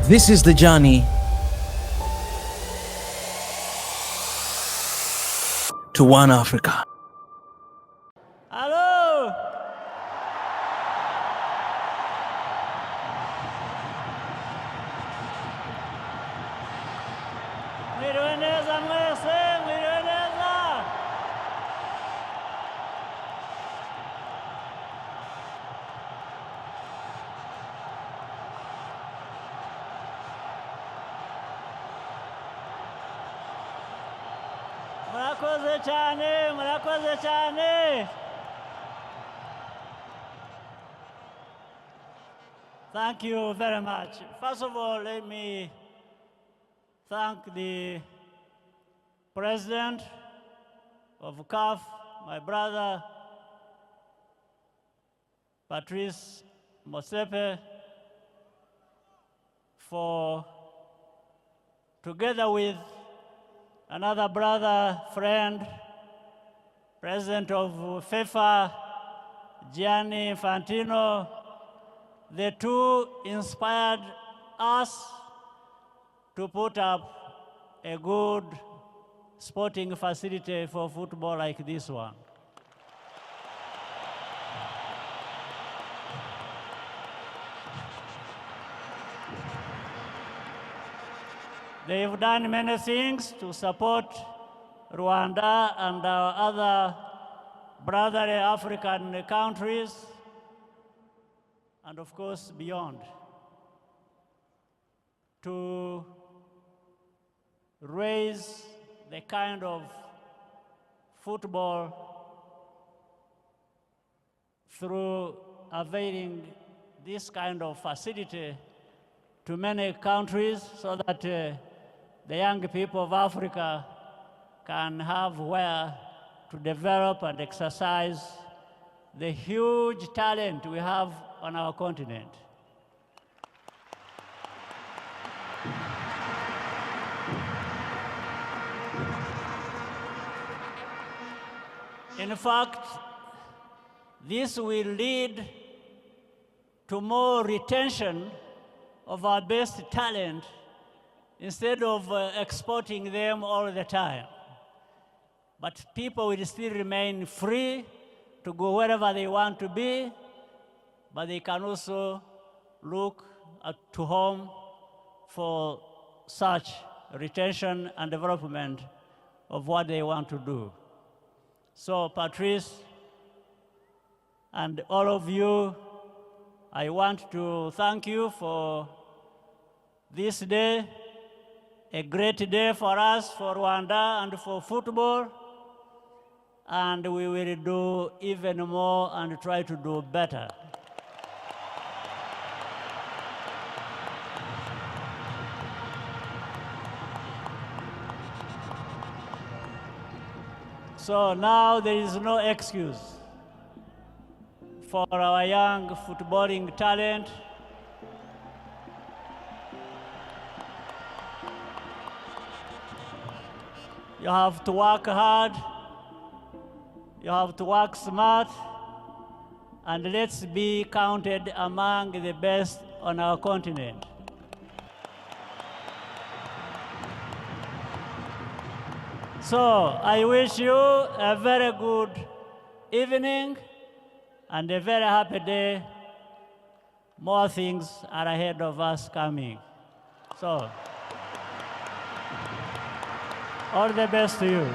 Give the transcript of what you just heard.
This is the journey to one Africa. Hello! Rwanda'S mwese, Rwanda'S! Murakoze cyane, murakoze cyane. Thank you very much. First of all, let me thank the President of CAF, my brother, Patrice Motsepe, for, together with another brother, friend, President of FIFA, Gianni Infantino, the two inspired us to put up a good sporting facility for football like this one. They've done many things to support Rwanda and our other brotherly African countries, and of course beyond, to raise the kind of football through availing this kind of facility to many countries so that the young people of Africa can have where to develop and exercise the huge talent we have on our continent. In fact, this will lead to more retention of our best talent instead of exporting them all the time. But people will still remain free to go wherever they want to be, but they can also look to home for such retention and development of what they want to do. So Patrice and all of you, I want to thank you for this day, a great day for us, for Rwanda, and for football. And we will do even more and try to do better. So now there is no excuse for our young footballing talent. You have to work hard, you have to work smart, and let's be counted among the best on our continent. So I wish you a very good evening and a very happy day. More things are ahead of us coming. So, all the best to you.